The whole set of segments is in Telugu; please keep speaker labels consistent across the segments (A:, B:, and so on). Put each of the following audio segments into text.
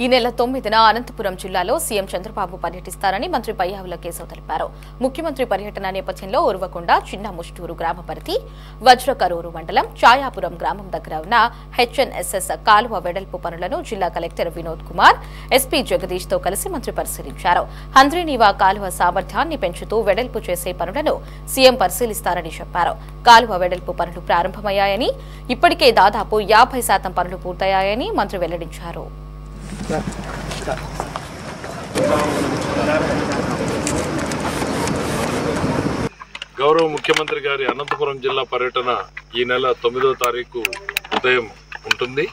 A: ఈ నెల 9న అనంతపురం జిల్లాలో సీఎం చంద్రబాబు పర్యటిస్తారని మంత్రి పయ్యావుల కేశవ్ తెలిపారు. ముఖ్యమంత్రి పర్యటన నేపథ్యంలో ఉరవకొండ, చిన్న ముష్టూరు గ్రామ పరిధి, వజ్రకరూరు మండలం, ఛాయాపురం గ్రామం దగ్గర ఉన్న హెచ్ఎన్ఎస్ఎస్ కాలువ వెడల్పు పనులను జిల్లా కలెక్టర్ వినోద్ కుమార్, ఎస్పీ జగదీష్ తో కలిసి మంత్రి పరిశీలించారు. హంద్రీనీవా కాలువ సామర్థ్యాన్ని పెంచుతూ వెడల్పు చేసే పనులను సీఎం పరిశీలిస్తారని చెప్పారు. కాలువ వెడల్పు పనులు ప్రారంభమయ్యాయని, ఇప్పటికే దాదాపు 50% పనులు పూర్తయ్యాయని మంత్రి వెల్లడించారు.
B: గౌరవ ముఖ్యమంత్రి గారి అనంతపురం జిల్లా పర్యటన ఈ నెల 9వ తారీఖు ఉదయం ఉంటుంది.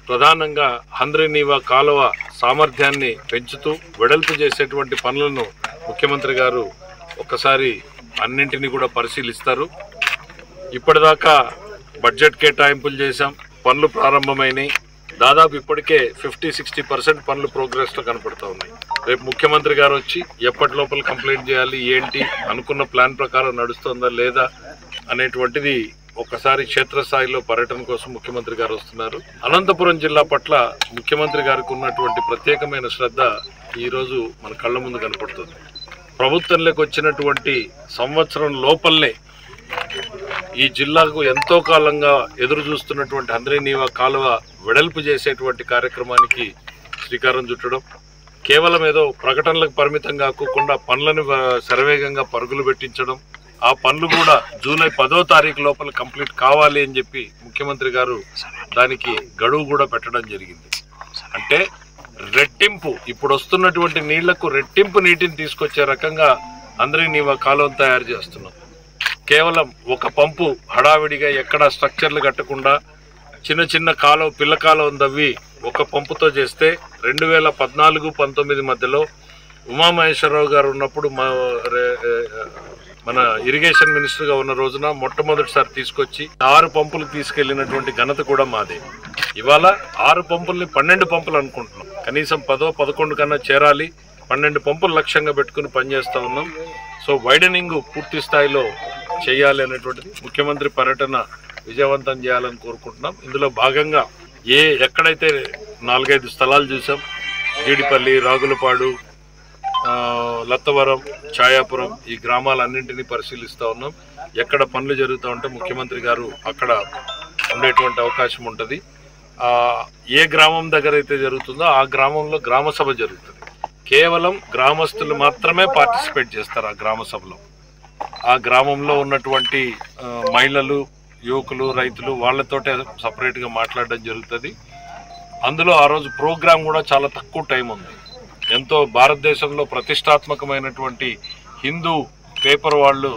B: ప్రధానంగా హంద్రీనీవా కాలువ సామర్థ్యాన్ని పెంచుతూ వెడల్పు చేసేటువంటి పనులను ముఖ్యమంత్రి గారు ఒకసారి అన్నింటినీ కూడా పరిశీలిస్తారు. ఇప్పటిదాకా బడ్జెట్ కేటాయింపులు చేశాం, పనులు ప్రారంభమైనాయి. దాదాపు ఇప్పటికే 50-60% పనులు ప్రోగ్రెస్లో కనపడుతూ ఉన్నాయి. రేపు ముఖ్యమంత్రి గారు వచ్చి ఎప్పటి లోపల కంప్లీట్ చేయాలి, ఏంటి, అనుకున్న ప్లాన్ ప్రకారం నడుస్తుందా లేదా అనేటువంటిది ఒకసారి క్షేత్రస్థాయిలో పర్యటన కోసం ముఖ్యమంత్రి గారు వస్తున్నారు. అనంతపురం జిల్లా పట్ల ముఖ్యమంత్రి గారికి ఉన్నటువంటి ప్రత్యేకమైన శ్రద్ధ ఈరోజు మన కళ్ళ ముందు కనపడుతుంది. ప్రభుత్వంలోకి వచ్చినటువంటి సంవత్సరం లోపలనే ఈ జిల్లాకు ఎంతో కాలంగా ఎదురు చూస్తున్నటువంటి హంద్రీనీవా కాలువ వెడల్పు చేసేటువంటి కార్యక్రమానికి శ్రీకారం చుట్టడం, కేవలం ఏదో ప్రకటనలకు పరిమితం కాకుండా పనులను శరవేగంగా పరుగులు పెట్టించడం, ఆ పనులు కూడా జూలై 10వ తారీఖు లోపల కంప్లీట్ కావాలి అని చెప్పి ముఖ్యమంత్రి గారు దానికి గడువు కూడా పెట్టడం జరిగింది. అంటే రెట్టింపు, ఇప్పుడు వస్తున్నటువంటి నీళ్లకు రెట్టింపు నీటిని తీసుకొచ్చే రకంగా హంద్రీనీవా కాలువను తయారు చేస్తున్నాం. కేవలం ఒక పంపు హడావిడిగా ఎక్కడ స్ట్రక్చర్లు కట్టకుండా చిన్న చిన్న కాలువ, పిల్ల కాలువను తవ్వి ఒక పంపుతో చేస్తే 2014-19 మధ్యలో ఉమామహేశ్వరరావు గారు ఉన్నప్పుడు మన ఇరిగేషన్ మినిస్టర్గా ఉన్న రోజున మొట్టమొదటిసారి తీసుకొచ్చి 6 పంపులు తీసుకెళ్లినటువంటి ఘనత కూడా మాదే. ఇవాళ 6 పంపుల్ని 12 పంపులు అనుకుంటున్నాం. కనీసం 10-11 కన్నా చేరాలి. 12 పంపులు లక్ష్యంగా పెట్టుకుని పనిచేస్తా ఉన్నాం. సో వైడనింగ్ పూర్తి స్థాయిలో చేయాలి అనేటువంటిది ముఖ్యమంత్రి పర్యటన విజయవంతం చేయాలని కోరుకుంటున్నాం. ఇందులో భాగంగా ఎక్కడైతే 4-5 స్థలాలు చూసాం, జీడిపల్లి, రాగులపాడు, లత్తవరం, ఛాయాపురం, ఈ గ్రామాలన్నింటినీ పరిశీలిస్తూ ఉన్నాం. ఎక్కడ పనులు జరుగుతూ ఉంటే ముఖ్యమంత్రి గారు అక్కడ ఉండేటువంటి అవకాశం ఉంటుంది. ఏ గ్రామం దగ్గర అయితే జరుగుతుందో ఆ గ్రామంలో గ్రామ సభ జరుగుతుంది. కేవలం గ్రామస్తులు మాత్రమే పార్టిసిపేట్ చేస్తారు ఆ గ్రామ సభలో. ఆ గ్రామంలో ఉన్నటువంటి మహిళలు, యువకులు, రైతులు వాళ్ళతోటే సపరేట్గా మాట్లాడడం జరుగుతుంది. అందులో ఆ రోజు ప్రోగ్రాం కూడా చాలా తక్కువ టైం ఉంది. ఎంతో భారతదేశంలో ప్రతిష్టాత్మకమైనటువంటి హిందూ పేపర్ వాళ్ళు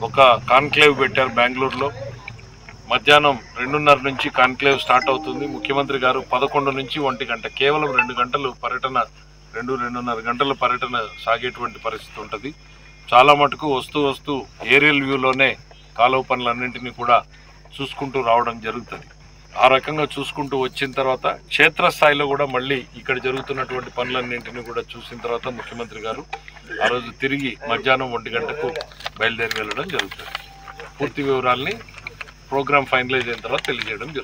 B: ఒక కాన్క్లేవ్ పెట్టారు బెంగళూరులో. మధ్యాహ్నం 2:30 నుంచి కాన్క్లేవ్ స్టార్ట్ అవుతుంది. ముఖ్యమంత్రి గారు 11 నుంచి 1 గంట, కేవలం 2 గంటలు పర్యటన, 2-2.5 గంటల పర్యటన సాగేటువంటి పరిస్థితి ఉంటుంది. చాలా మటుకు వస్తూ ఏరియల్ వ్యూలోనే కాలువ పనులన్నింటినీ కూడా చూసుకుంటూ రావడం జరుగుతుంది. ఆ రకంగా చూసుకుంటూ వచ్చిన తర్వాత క్షేత్రస్థాయిలో కూడా మళ్ళీ ఇక్కడ జరుగుతున్నటువంటి పనులన్నింటినీ కూడా చూసిన తర్వాత ముఖ్యమంత్రి గారు ఆ రోజు తిరిగి మధ్యాహ్నం 1 గంటకు బయలుదేరి వెళ్ళడం జరుగుతుంది. పూర్తి వివరాల్ని ప్రోగ్రామ్ ఫైనలైజ్ అయిన తర్వాత తెలియజేయడం జరుగుతుంది.